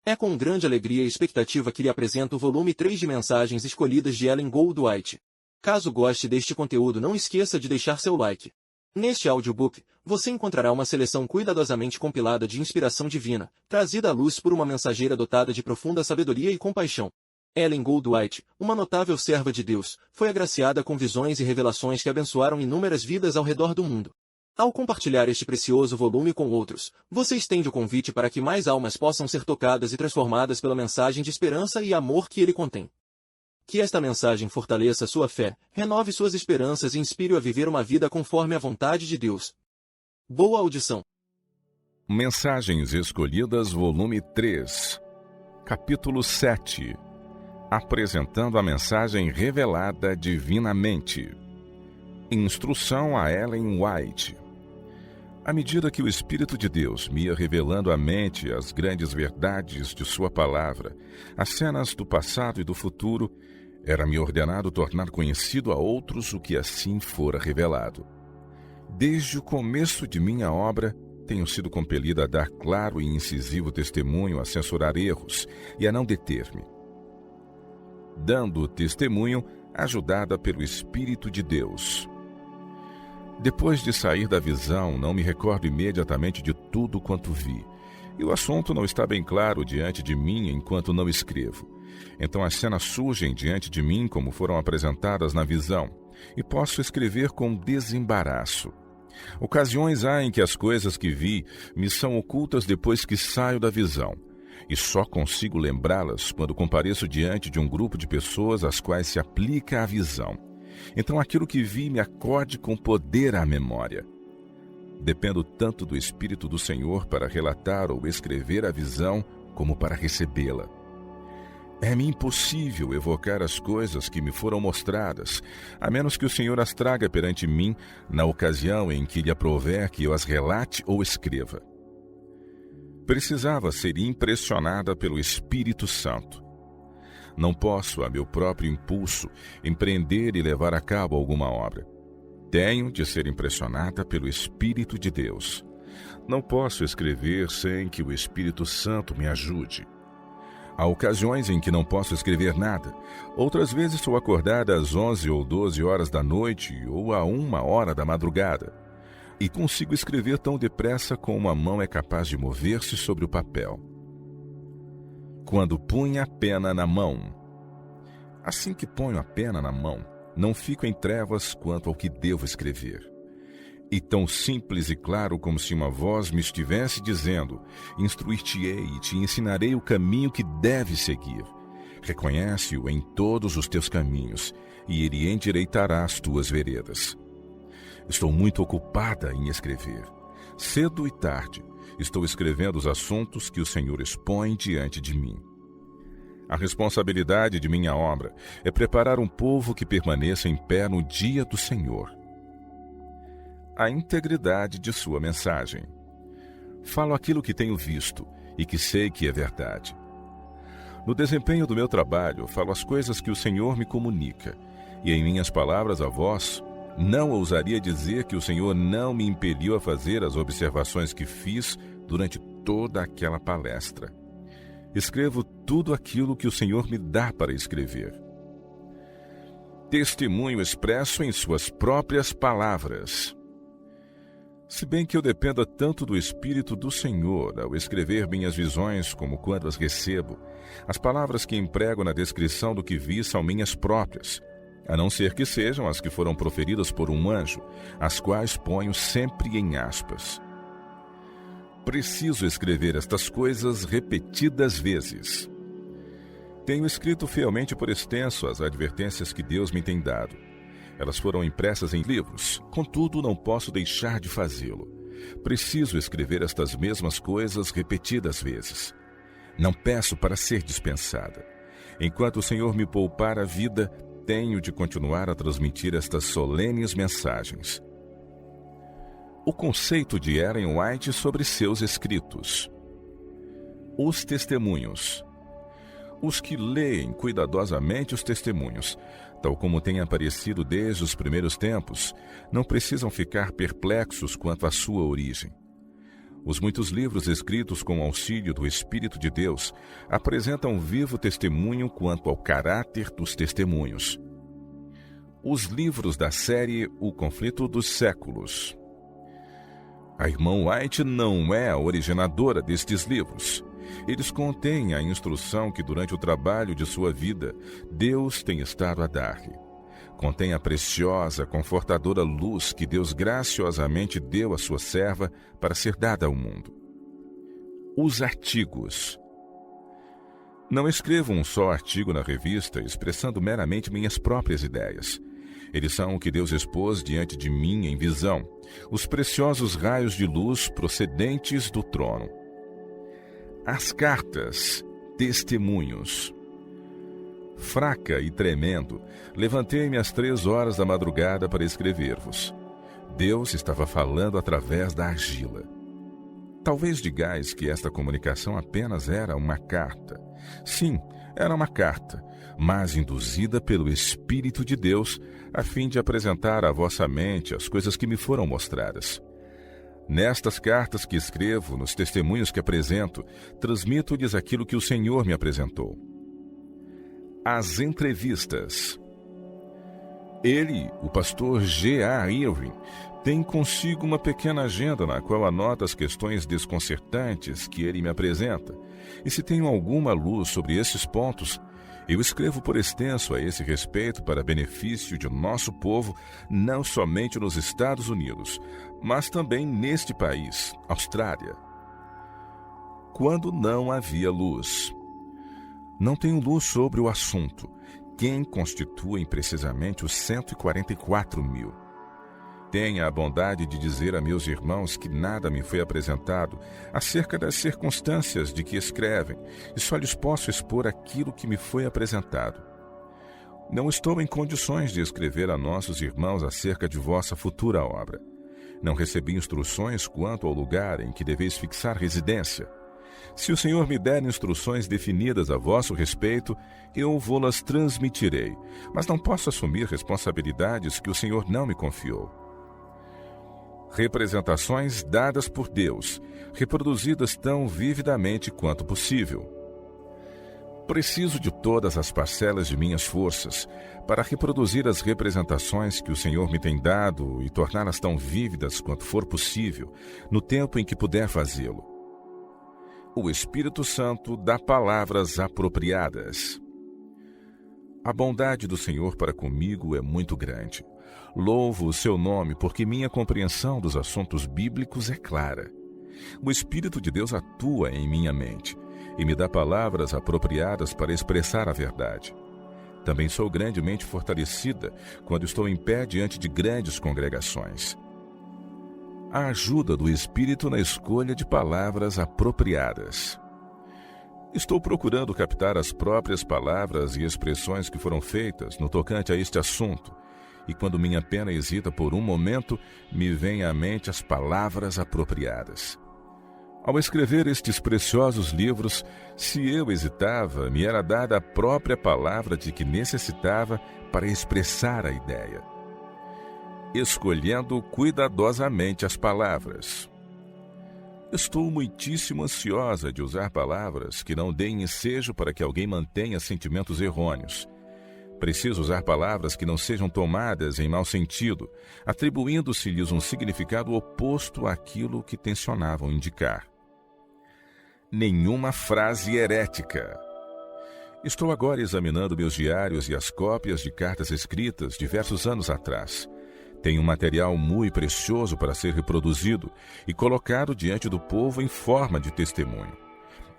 É com grande alegria e expectativa que lhe apresento o volume 3 de mensagens escolhidas de Ellen Goldwhite. Caso goste deste conteúdo, não esqueça de deixar seu like. Neste audiobook, você encontrará uma seleção cuidadosamente compilada de inspiração divina, trazida à luz por uma mensageira dotada de profunda sabedoria e compaixão. Ellen Goldwhite, uma notável serva de Deus, foi agraciada com visões e revelações que abençoaram inúmeras vidas ao redor do mundo. Ao compartilhar este precioso volume com outros, você estende o convite para que mais almas possam ser tocadas e transformadas pela mensagem de esperança e amor que ele contém. Que esta mensagem fortaleça sua fé, renove suas esperanças e inspire-o a viver uma vida conforme a vontade de Deus. Boa audição. Mensagens Escolhidas, volume 3, capítulo 7. Apresentando a mensagem revelada divinamente. Instrução a Ellen White. À medida que o Espírito de Deus me ia revelando à mente as grandes verdades de sua palavra, as cenas do passado e do futuro, era-me ordenado tornar conhecido a outros o que assim fora revelado. Desde o começo de minha obra, tenho sido compelido a dar claro e incisivo testemunho, a censurar erros e a não deter-me. Dando testemunho, ajudada pelo Espírito de Deus. Depois de sair da visão, não me recordo imediatamente de tudo quanto vi, e o assunto não está bem claro diante de mim enquanto não escrevo. Então as cenas surgem diante de mim como foram apresentadas na visão, e posso escrever com desembaraço. Ocasiões há em que as coisas que vi me são ocultas depois que saio da visão, e só consigo lembrá-las quando compareço diante de um grupo de pessoas às quais se aplica a visão. Então aquilo que vi me acorde com poder à memória. Dependo tanto do Espírito do Senhor para relatar ou escrever a visão, como para recebê-la. É-me impossível evocar as coisas que me foram mostradas, a menos que o Senhor as traga perante mim na ocasião em que lhe aprouver que eu as relate ou escreva. Precisava ser impressionada pelo Espírito Santo. Não posso, a meu próprio impulso, empreender e levar a cabo alguma obra. Tenho de ser impressionada pelo Espírito de Deus. Não posso escrever sem que o Espírito Santo me ajude. Há ocasiões em que não posso escrever nada. Outras vezes sou acordada às 11 ou 12 horas da noite ou a 1 hora da madrugada. E consigo escrever tão depressa como uma mão é capaz de mover-se sobre o papel. Quando punha a pena na mão. Assim que ponho a pena na mão, não fico em trevas quanto ao que devo escrever. E tão simples e claro como se uma voz me estivesse dizendo: instruir-te-ei e te ensinarei o caminho que deves seguir. Reconhece-o em todos os teus caminhos, e ele endireitará as tuas veredas. Estou muito ocupada em escrever. Cedo e tarde, estou escrevendo os assuntos que o Senhor expõe diante de mim. A responsabilidade de minha obra é preparar um povo que permaneça em pé no dia do Senhor. A integridade de sua mensagem. Falo aquilo que tenho visto e que sei que é verdade. No desempenho do meu trabalho, falo as coisas que o Senhor me comunica, e em minhas palavras a vós, não ousaria dizer que o Senhor não me impeliu a fazer as observações que fiz durante toda aquela palestra. Escrevo tudo aquilo que o Senhor me dá para escrever. Testemunho expresso em suas próprias palavras. Se bem que eu dependa tanto do Espírito do Senhor ao escrever minhas visões como quando as recebo, as palavras que emprego na descrição do que vi são minhas próprias, a não ser que sejam as que foram proferidas por um anjo, as quais ponho sempre em aspas. Preciso escrever estas coisas repetidas vezes. Tenho escrito fielmente por extenso as advertências que Deus me tem dado. Elas foram impressas em livros, contudo não posso deixar de fazê-lo. Preciso escrever estas mesmas coisas repetidas vezes. Não peço para ser dispensada. Enquanto o Senhor me poupar a vida, tenho de continuar a transmitir estas solenes mensagens. O conceito de Ellen White sobre seus escritos. Os testemunhos. Os que leem cuidadosamente os testemunhos, tal como tem aparecido desde os primeiros tempos, não precisam ficar perplexos quanto à sua origem. Os muitos livros escritos com o auxílio do Espírito de Deus apresentam vivo testemunho quanto ao caráter dos testemunhos. Os livros da série O Conflito dos Séculos. A irmã White não é a originadora destes livros. Eles contêm a instrução que durante o trabalho de sua vida, Deus tem estado a dar-lhe. Contém a preciosa, confortadora luz que Deus graciosamente deu à sua serva para ser dada ao mundo. Os artigos. Não escrevo um só artigo na revista expressando meramente minhas próprias ideias. Eles são o que Deus expôs diante de mim em visão, os preciosos raios de luz procedentes do trono. As cartas, testemunhos. Fraca e tremendo, levantei-me às 3h da madrugada para escrever-vos. Deus estava falando através da argila. Talvez digais que esta comunicação apenas era uma carta. Sim, era uma carta, mas induzida pelo Espírito de Deus, a fim de apresentar à vossa mente as coisas que me foram mostradas. Nestas cartas que escrevo, nos testemunhos que apresento, transmito-lhes aquilo que o Senhor me apresentou. As entrevistas. Ele, o pastor G.A. Irving, tem consigo uma pequena agenda na qual anota as questões desconcertantes que ele me apresenta, e se tenho alguma luz sobre esses pontos, eu escrevo por extenso a esse respeito para benefício de nosso povo, não somente nos Estados Unidos, mas também neste país, Austrália. Quando não havia luz. Não tenho luz sobre o assunto. Quem constituem precisamente os 144 mil? Tenha a bondade de dizer a meus irmãos que nada me foi apresentado acerca das circunstâncias de que escrevem, e só lhes posso expor aquilo que me foi apresentado. Não estou em condições de escrever a nossos irmãos acerca de vossa futura obra. Não recebi instruções quanto ao lugar em que deveis fixar residência. Se o Senhor me der instruções definidas a vosso respeito, eu vô-las transmitirei, mas não posso assumir responsabilidades que o Senhor não me confiou. Representações dadas por Deus, reproduzidas tão vividamente quanto possível. Preciso de todas as parcelas de minhas forças para reproduzir as representações que o Senhor me tem dado e torná-las tão vívidas quanto for possível, no tempo em que puder fazê-lo. O Espírito Santo dá palavras apropriadas. A bondade do Senhor para comigo é muito grande. Louvo o seu nome porque minha compreensão dos assuntos bíblicos é clara. O Espírito de Deus atua em minha mente e me dá palavras apropriadas para expressar a verdade. Também sou grandemente fortalecida quando estou em pé diante de grandes congregações. A ajuda do Espírito na escolha de palavras apropriadas. Estou procurando captar as próprias palavras e expressões que foram feitas no tocante a este assunto, e quando minha pena hesita por um momento, me vêm à mente as palavras apropriadas. Ao escrever estes preciosos livros, se eu hesitava, me era dada a própria palavra de que necessitava para expressar a ideia. Escolhendo cuidadosamente as palavras. Estou muitíssimo ansiosa de usar palavras que não deem ensejo para que alguém mantenha sentimentos errôneos. Preciso usar palavras que não sejam tomadas em mau sentido, atribuindo-se-lhes um significado oposto àquilo que tensionavam indicar. Nenhuma frase herética. Estou agora examinando meus diários e as cópias de cartas escritas diversos anos atrás. Tenho um material muito precioso para ser reproduzido e colocado diante do povo em forma de testemunho.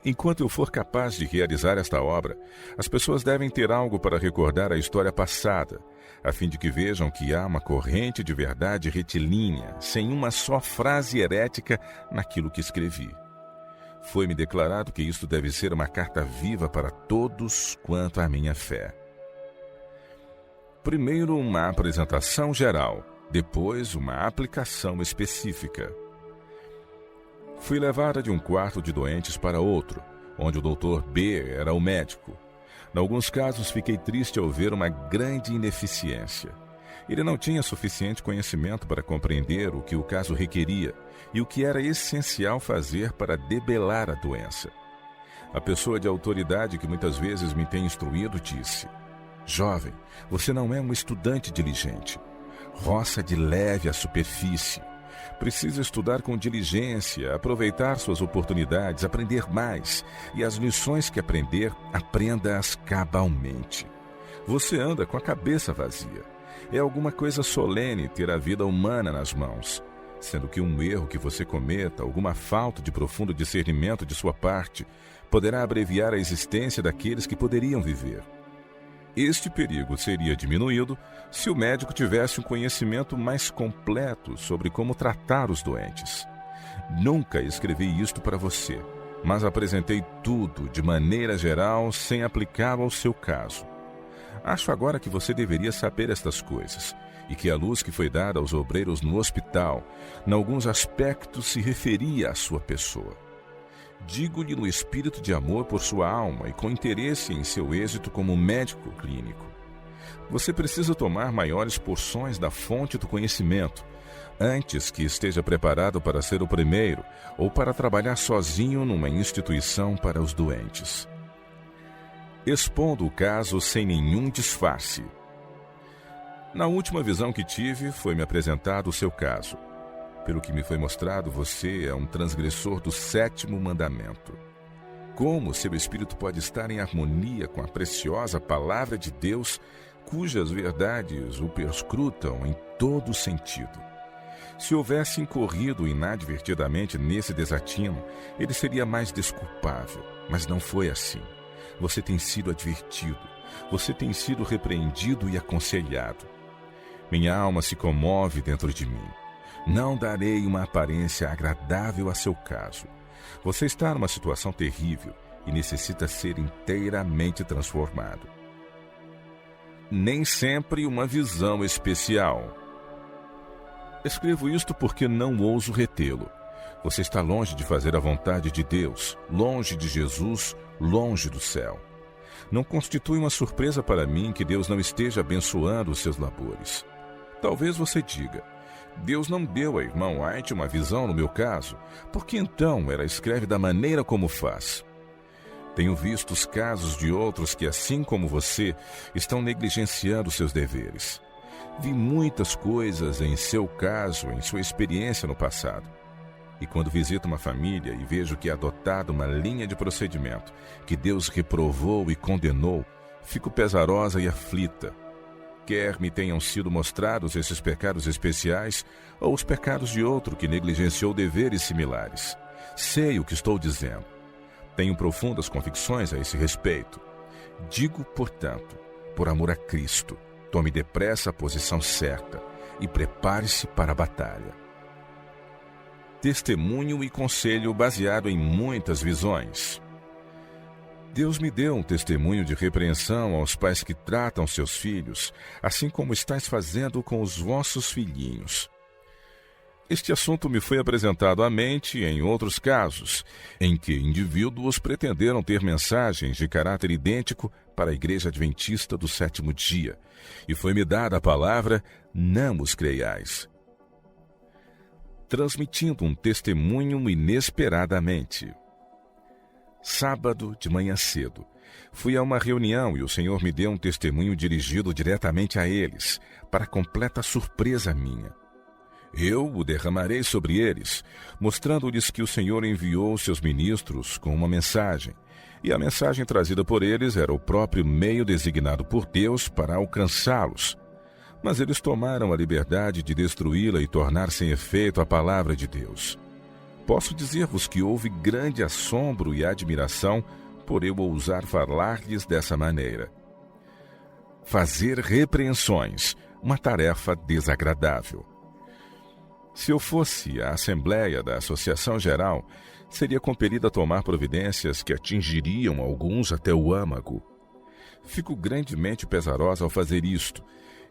Enquanto eu for capaz de realizar esta obra, as pessoas devem ter algo para recordar a história passada, a fim de que vejam que há uma corrente de verdade retilínea, sem uma só frase herética naquilo que escrevi. Foi-me declarado que isto deve ser uma carta viva para todos quanto à minha fé. Primeiro, uma apresentação geral, depois, uma aplicação específica. Fui levada de um quarto de doentes para outro, onde o Dr. B. era o médico. Em alguns casos, fiquei triste ao ver uma grande ineficiência. Ele não tinha suficiente conhecimento para compreender o que o caso requeria e o que era essencial fazer para debelar a doença. A pessoa de autoridade que muitas vezes me tem instruído disse: jovem, você não é um estudante diligente. Roça de leve a superfície. Precisa estudar com diligência, aproveitar suas oportunidades, aprender mais, e as lições que aprender, aprenda-as cabalmente. Você anda com a cabeça vazia. É alguma coisa solene ter a vida humana nas mãos, sendo que um erro que você cometa, alguma falta de profundo discernimento de sua parte, poderá abreviar a existência daqueles que poderiam viver. Este perigo seria diminuído se o médico tivesse um conhecimento mais completo sobre como tratar os doentes. Nunca escrevi isto para você, mas apresentei tudo de maneira geral sem aplicá-lo ao seu caso. Acho agora que você deveria saber estas coisas e que a luz que foi dada aos obreiros no hospital, em alguns aspectos, se referia à sua pessoa. Digo-lhe no espírito de amor por sua alma e com interesse em seu êxito como médico clínico. Você precisa tomar maiores porções da fonte do conhecimento, antes que esteja preparado para ser o primeiro ou para trabalhar sozinho numa instituição para os doentes. Expondo o caso sem nenhum disfarce. Na última visão que tive, foi-me apresentado o seu caso. Pelo que me foi mostrado, você é um transgressor do 7º mandamento. Como seu espírito pode estar em harmonia com a preciosa palavra de Deus, cujas verdades o perscrutam em todo sentido? Se houvesse incorrido inadvertidamente nesse desatino, ele seria mais desculpável, mas não foi assim. Você tem sido advertido, você tem sido repreendido e aconselhado. Minha alma se comove dentro de mim. Não darei uma aparência agradável a seu caso. Você está numa situação terrível e necessita ser inteiramente transformado. Nem sempre uma visão especial. Escrevo isto porque não ouso retê-lo. Você está longe de fazer a vontade de Deus, longe de Jesus, longe do céu. Não constitui uma surpresa para mim que Deus não esteja abençoando os seus labores. Talvez você diga: Deus não deu a irmã White uma visão no meu caso, por que então ela escreve da maneira como faz? Tenho visto os casos de outros que, assim como você, estão negligenciando seus deveres. Vi muitas coisas em seu caso, em sua experiência no passado. E quando visito uma família e vejo que é adotada uma linha de procedimento que Deus reprovou e condenou, fico pesarosa e aflita. Quer me tenham sido mostrados esses pecados especiais ou os pecados de outro que negligenciou deveres similares. Sei o que estou dizendo. Tenho profundas convicções a esse respeito. Digo, portanto, por amor a Cristo, tome depressa a posição certa e prepare-se para a batalha. Testemunho e conselho baseado em muitas visões. Deus me deu um testemunho de repreensão aos pais que tratam seus filhos, assim como estáis fazendo com os vossos filhinhos. Este assunto me foi apresentado à mente em outros casos, em que indivíduos pretenderam ter mensagens de caráter idêntico para a Igreja Adventista do 7º dia, e foi-me dada a palavra: não os creiais. Transmitindo um testemunho inesperadamente. Sábado, de manhã cedo, fui a uma reunião e o Senhor me deu um testemunho dirigido diretamente a eles, para completa surpresa minha. Eu o derramarei sobre eles, mostrando-lhes que o Senhor enviou seus ministros com uma mensagem, e a mensagem trazida por eles era o próprio meio designado por Deus para alcançá-los. Mas eles tomaram a liberdade de destruí-la e tornar sem efeito a palavra de Deus. Posso dizer-vos que houve grande assombro e admiração por eu ousar falar-lhes dessa maneira. Fazer repreensões, uma tarefa desagradável. Se eu fosse à Assembleia da Associação Geral, seria compelido a tomar providências que atingiriam alguns até o âmago. Fico grandemente pesarosa ao fazer isto,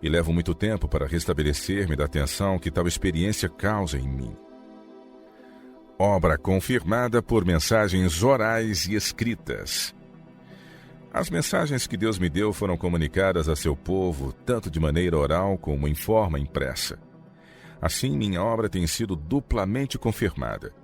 e levo muito tempo para restabelecer-me da tensão que tal experiência causa em mim. Obra confirmada por mensagens orais e escritas. As mensagens que Deus me deu foram comunicadas a seu povo, tanto de maneira oral como em forma impressa. Assim, minha obra tem sido duplamente confirmada.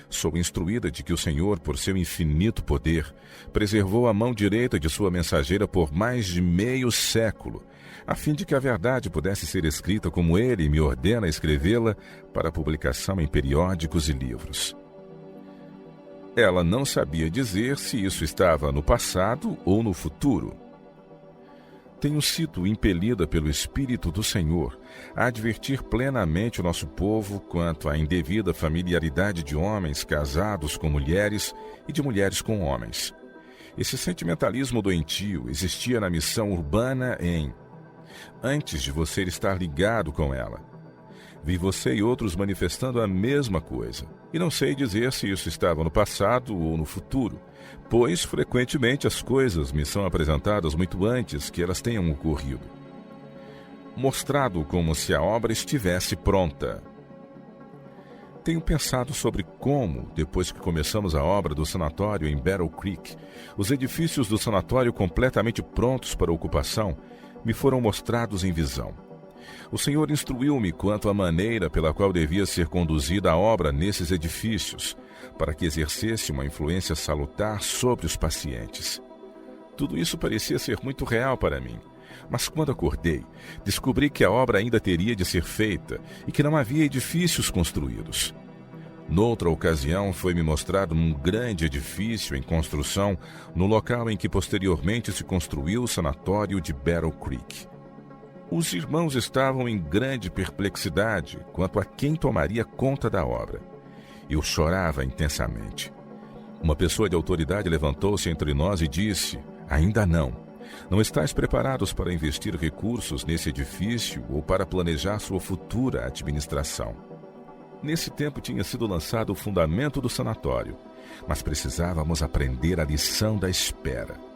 Sou instruída de que o Senhor, por seu infinito poder, preservou a mão direita de sua mensageira por mais de meio século, a fim de que a verdade pudesse ser escrita como Ele me ordena escrevê-la para publicação em periódicos e livros. Ela não sabia dizer se isso estava no passado ou no futuro. Tenho sido impelida pelo Espírito do Senhor a advertir plenamente o nosso povo quanto à indevida familiaridade de homens casados com mulheres e de mulheres com homens. Esse sentimentalismo doentio existia na missão urbana antes de você estar ligado com ela. Vi você e outros manifestando a mesma coisa, e não sei dizer se isso estava no passado ou no futuro, pois frequentemente as coisas me são apresentadas muito antes que elas tenham ocorrido. Mostrado como se a obra estivesse pronta. Tenho pensado sobre como, depois que começamos a obra do sanatório em Battle Creek, os edifícios do sanatório completamente prontos para ocupação me foram mostrados em visão. O Senhor instruiu-me quanto à maneira pela qual devia ser conduzida a obra nesses edifícios, para que exercesse uma influência salutar sobre os pacientes. Tudo isso parecia ser muito real para mim, mas quando acordei, descobri que a obra ainda teria de ser feita e que não havia edifícios construídos. Noutra ocasião, foi-me mostrado um grande edifício em construção no local em que posteriormente se construiu o sanatório de Battle Creek. Os irmãos estavam em grande perplexidade quanto a quem tomaria conta da obra. Eu chorava intensamente. Uma pessoa de autoridade levantou-se entre nós e disse: "Ainda não. Não estáis preparados para investir recursos nesse edifício ou para planejar sua futura administração." Nesse tempo tinha sido lançado o fundamento do sanatório, mas precisávamos aprender a lição da espera.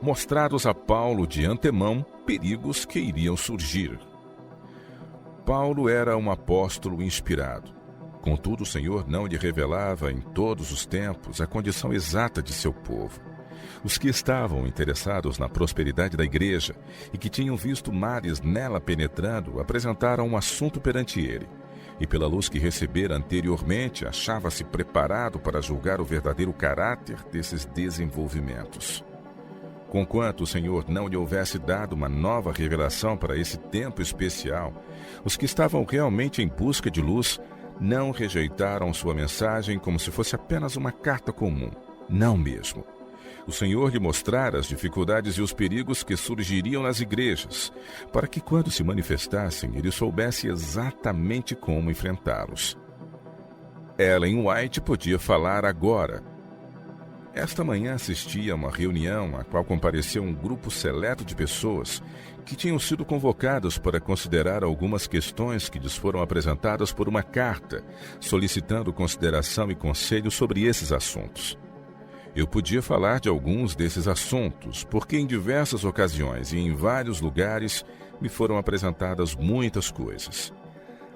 Mostrados a Paulo de antemão perigos que iriam surgir. Paulo era um apóstolo inspirado. Contudo, o Senhor não lhe revelava em todos os tempos a condição exata de seu povo. Os que estavam interessados na prosperidade da igreja e que tinham visto mares nela penetrando apresentaram um assunto perante ele, e pela luz que recebera anteriormente achava-se preparado para julgar o verdadeiro caráter desses desenvolvimentos. Conquanto o Senhor não lhe houvesse dado uma nova revelação para esse tempo especial, os que estavam realmente em busca de luz não rejeitaram sua mensagem como se fosse apenas uma carta comum. Não mesmo. O Senhor lhe mostrara as dificuldades e os perigos que surgiriam nas igrejas, para que quando se manifestassem, ele soubesse exatamente como enfrentá-los. Ellen White podia falar agora. Esta manhã assisti a uma reunião a qual compareceu um grupo seleto de pessoas que tinham sido convocadas para considerar algumas questões que lhes foram apresentadas por uma carta, solicitando consideração e conselho sobre esses assuntos. Eu podia falar de alguns desses assuntos, porque em diversas ocasiões e em vários lugares me foram apresentadas muitas coisas.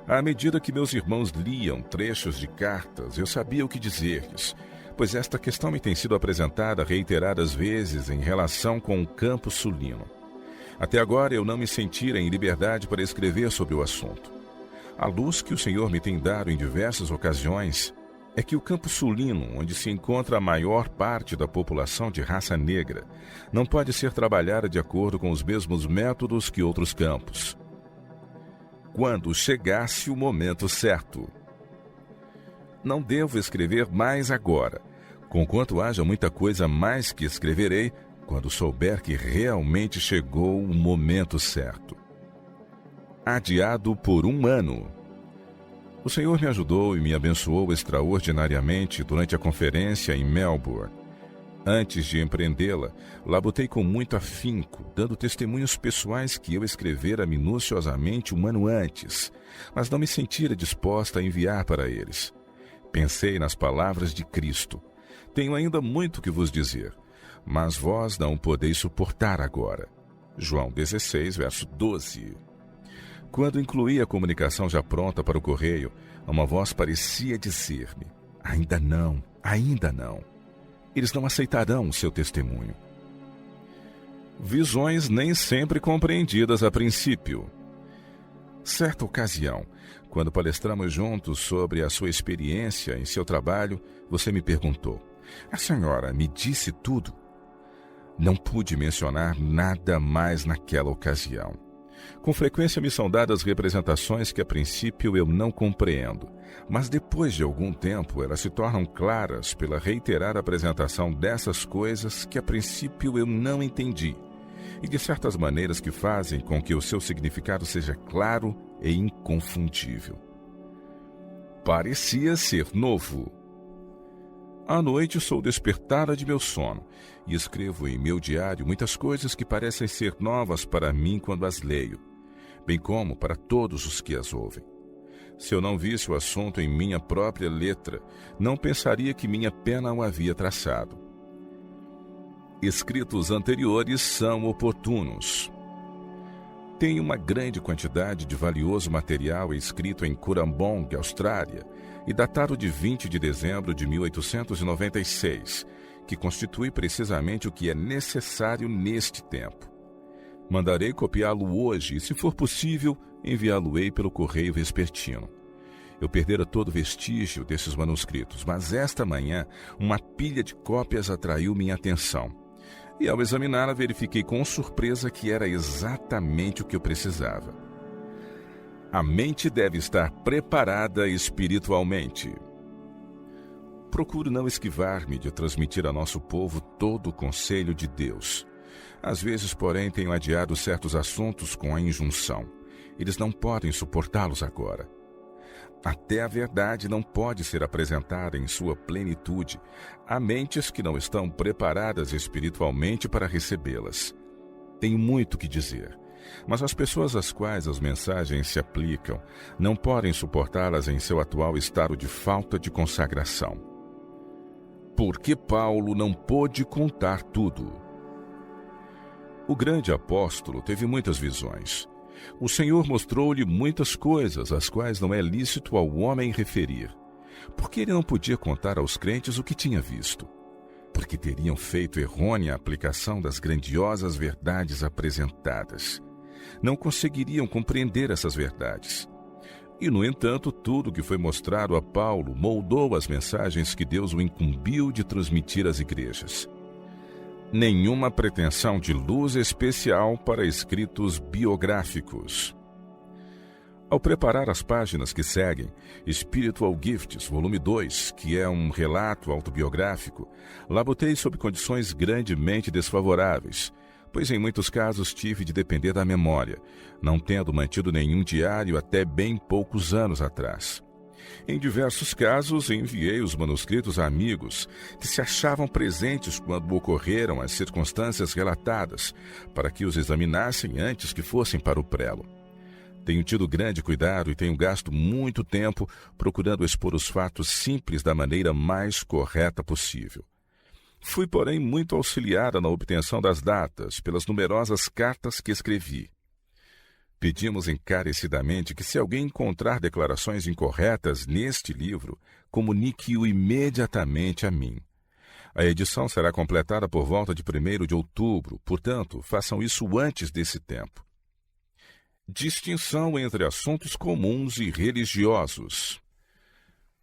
À medida que meus irmãos liam trechos de cartas, eu sabia o que dizer-lhes, pois esta questão me tem sido apresentada reiteradas vezes em relação com o campo sulino. Até agora eu não me sentira em liberdade para escrever sobre o assunto. A luz que o Senhor me tem dado em diversas ocasiões é que o campo sulino, onde se encontra a maior parte da população de raça negra, não pode ser trabalhada de acordo com os mesmos métodos que outros campos. Quando chegasse o momento certo. Não devo escrever mais agora, conquanto haja muita coisa mais que escreverei quando souber que realmente chegou o momento certo. Adiado por 1 ano. O Senhor me ajudou e me abençoou extraordinariamente durante a conferência em Melbourne. Antes de empreendê-la, labutei com muito afinco, dando testemunhos pessoais que eu escrevera minuciosamente 1 ano antes, mas não me sentira disposta a enviar para eles. Pensei nas palavras de Cristo. Tenho ainda muito que vos dizer, mas vós não podeis suportar agora. João 16, verso 12. Quando incluí a comunicação já pronta para o correio, uma voz parecia dizer-me: ainda não, ainda não. Eles não aceitarão o seu testemunho. Visões nem sempre compreendidas a princípio. Certa ocasião, quando palestramos juntos sobre a sua experiência em seu trabalho, você me perguntou: "A senhora me disse tudo?" Não pude mencionar nada mais naquela ocasião. Com frequência me são dadas representações que a princípio eu não compreendo, mas depois de algum tempo elas se tornam claras pela reiterada apresentação dessas coisas que a princípio eu não entendi, e de certas maneiras que fazem com que o seu significado seja claro e inconfundível. Parecia ser novo. À noite sou despertada de meu sono e escrevo em meu diário muitas coisas que parecem ser novas para mim quando as leio, bem como para todos os que as ouvem. Se eu não visse o assunto em minha própria letra, não pensaria que minha pena o havia traçado. Escritos anteriores são oportunos. Tenho uma grande quantidade de valioso material escrito em Currambong, Austrália, e datado de 20 de dezembro de 1896, que constitui precisamente o que é necessário neste tempo. Mandarei copiá-lo hoje e, se for possível, enviá-lo-ei pelo correio vespertino. Eu perdera todo vestígio desses manuscritos, mas esta manhã uma pilha de cópias atraiu minha atenção. E ao examiná-la verifiquei com surpresa que era exatamente o que eu precisava. A mente deve estar preparada espiritualmente. Procuro não esquivar-me de transmitir a nosso povo todo o conselho de Deus. Às vezes, porém, tenho adiado certos assuntos com a injunção. Eles não podem suportá-los agora. Até a verdade não pode ser apresentada em sua plenitude a mentes que não estão preparadas espiritualmente para recebê-las. Tenho muito que dizer, mas as pessoas às quais as mensagens se aplicam não podem suportá-las em seu atual estado de falta de consagração. Porque Paulo não pôde contar tudo. O grande apóstolo teve muitas visões. O Senhor mostrou-lhe muitas coisas, as quais não é lícito ao homem referir, porque ele não podia contar aos crentes o que tinha visto, porque teriam feito errônea aplicação das grandiosas verdades apresentadas. Não conseguiriam compreender essas verdades. E, no entanto, tudo o que foi mostrado a Paulo moldou as mensagens que Deus o incumbiu de transmitir às igrejas. Nenhuma pretensão de luz especial para escritos biográficos. Ao preparar as páginas que seguem, Spiritual Gifts, volume 2, que é um relato autobiográfico, labutei sob condições grandemente desfavoráveis, pois em muitos casos tive de depender da memória, não tendo mantido nenhum diário até bem poucos anos atrás. Em diversos casos, enviei os manuscritos a amigos que se achavam presentes quando ocorreram as circunstâncias relatadas, para que os examinassem antes que fossem para o prelo. Tenho tido grande cuidado e tenho gasto muito tempo procurando expor os fatos simples da maneira mais correta possível. Fui, porém, muito auxiliada na obtenção das datas pelas numerosas cartas que escrevi. Pedimos encarecidamente que, se alguém encontrar declarações incorretas neste livro, comunique-o imediatamente a mim. A edição será completada por volta de 1º de outubro, portanto, façam isso antes desse tempo. Distinção entre assuntos comuns e religiosos.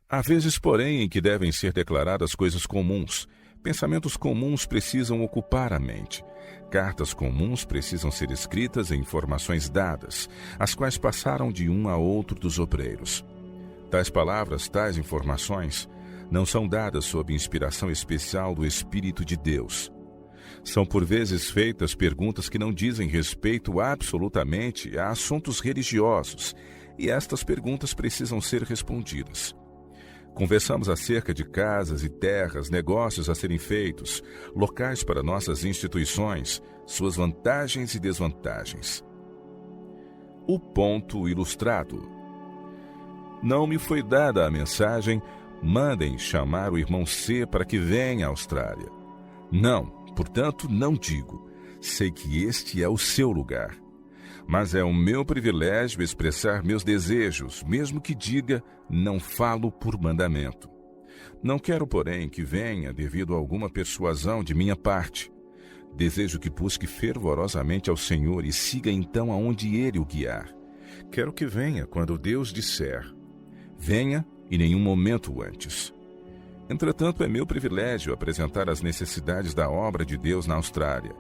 Há vezes, porém, em que devem ser declaradas coisas comuns. Pensamentos comuns precisam ocupar a mente. Cartas comuns precisam ser escritas em informações dadas, as quais passaram de um a outro dos obreiros. Tais palavras, tais informações, não são dadas sob inspiração especial do Espírito de Deus. São por vezes feitas perguntas que não dizem respeito absolutamente a assuntos religiosos, e estas perguntas precisam ser respondidas. Conversamos acerca de casas e terras, negócios a serem feitos, locais para nossas instituições, suas vantagens e desvantagens. O ponto ilustrado. Não me foi dada a mensagem: mandem chamar o irmão C para que venha à Austrália. Não, portanto, não digo. Sei que este é o seu lugar. Mas é o meu privilégio expressar meus desejos, mesmo que diga, não falo por mandamento. Não quero, porém, que venha devido a alguma persuasão de minha parte. Desejo que busque fervorosamente ao Senhor e siga então aonde Ele o guiar. Quero que venha quando Deus disser. Venha e nenhum momento antes. Entretanto, é meu privilégio apresentar as necessidades da obra de Deus na Austrália.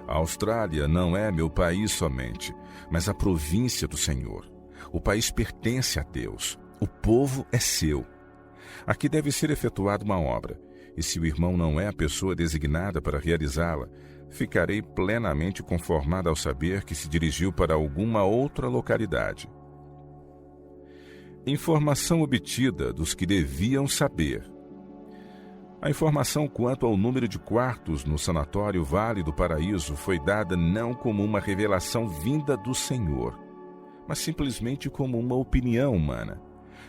A Austrália não é meu país somente, mas a província do Senhor. O país pertence a Deus. O povo é seu. Aqui deve ser efetuada uma obra, e se o irmão não é a pessoa designada para realizá-la, ficarei plenamente conformado ao saber que se dirigiu para alguma outra localidade. Informação obtida dos que deviam saber. A informação quanto ao número de quartos no Sanatório Vale do Paraíso foi dada não como uma revelação vinda do Senhor, mas simplesmente como uma opinião humana.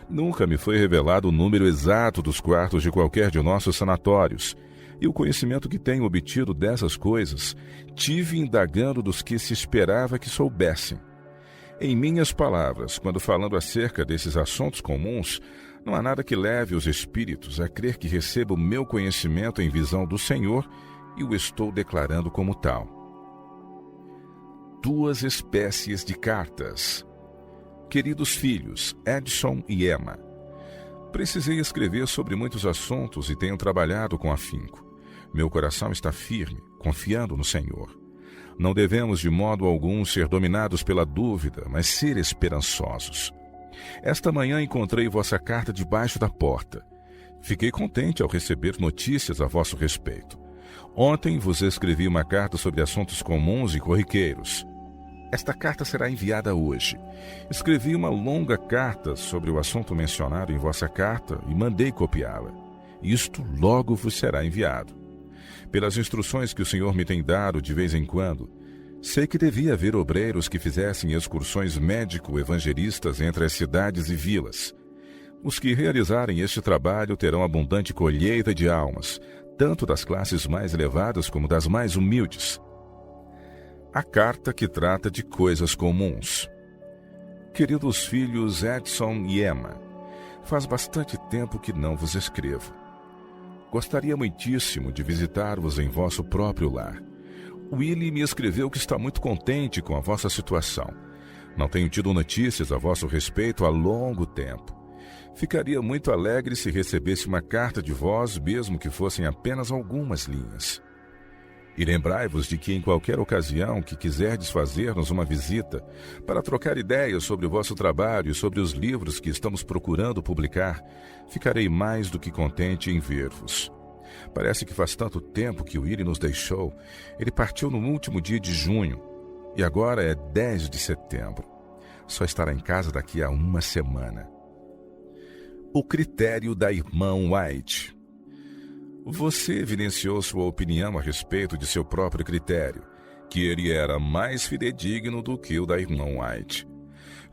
Nunca me foi revelado o número exato dos quartos de qualquer de nossos sanatórios, e o conhecimento que tenho obtido dessas coisas, tive indagando dos que se esperava que soubessem. Em minhas palavras, quando falando acerca desses assuntos comuns, não há nada que leve os espíritos a crer que recebo o meu conhecimento em visão do Senhor e o estou declarando como tal. 2 espécies de cartas. Queridos filhos, Edson e Emma, precisei escrever sobre muitos assuntos e tenho trabalhado com afinco. Meu coração está firme, confiando no Senhor. Não devemos de modo algum ser dominados pela dúvida, mas ser esperançosos. Esta manhã encontrei vossa carta debaixo da porta. Fiquei contente ao receber notícias a vosso respeito. Ontem vos escrevi uma carta sobre assuntos comuns e corriqueiros. Esta carta será enviada hoje. Escrevi uma longa carta sobre o assunto mencionado em vossa carta e mandei copiá-la. Isto logo vos será enviado. Pelas instruções que o Senhor me tem dado de vez em quando, sei que devia haver obreiros que fizessem excursões médico-evangelistas entre as cidades e vilas. Os que realizarem este trabalho terão abundante colheita de almas, tanto das classes mais elevadas como das mais humildes. A carta que trata de coisas comuns. Queridos filhos Edson e Emma, faz bastante tempo que não vos escrevo. Gostaria muitíssimo de visitar-vos em vosso próprio lar. Willie me escreveu que está muito contente com a vossa situação. Não tenho tido notícias a vosso respeito há longo tempo. Ficaria muito alegre se recebesse uma carta de vós, mesmo que fossem apenas algumas linhas. E lembrai-vos de que em qualquer ocasião que quiserdes fazer-nos uma visita, para trocar ideias sobre o vosso trabalho e sobre os livros que estamos procurando publicar, ficarei mais do que contente em ver-vos. Parece que faz tanto tempo que o Willie nos deixou. Ele partiu no último dia de junho, e agora é 10 de setembro. Só estará em casa daqui a uma semana. O critério da irmã White. Você evidenciou sua opinião a respeito de seu próprio critério, que ele era mais fidedigno do que o da irmã White.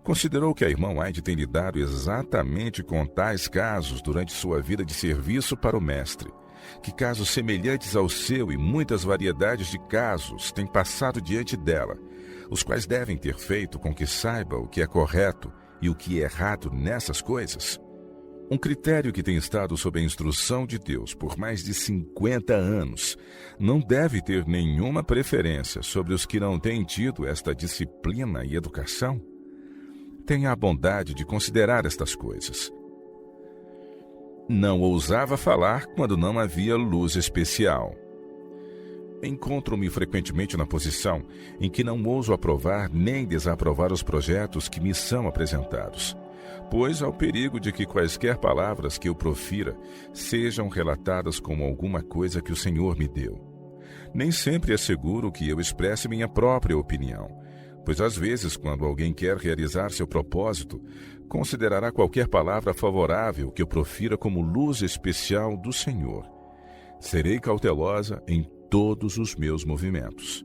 Considerou que a irmã White tem lidado exatamente com tais casos durante sua vida de serviço para o mestre, que casos semelhantes ao seu e muitas variedades de casos têm passado diante dela, os quais devem ter feito com que saiba o que é correto e o que é errado nessas coisas. Um critério que tem estado sob a instrução de Deus por mais de 50 anos não deve ter nenhuma preferência sobre os que não têm tido esta disciplina e educação. Tenha a bondade de considerar estas coisas. Não ousava falar quando não havia luz especial. Encontro-me frequentemente na posição em que não ouso aprovar nem desaprovar os projetos que me são apresentados, pois há o perigo de que quaisquer palavras que eu profira sejam relatadas como alguma coisa que o Senhor me deu. Nem sempre é seguro que eu expresse minha própria opinião, pois às vezes, quando alguém quer realizar seu propósito, considerará qualquer palavra favorável que eu profira como luz especial do Senhor. Serei cautelosa em todos os meus movimentos.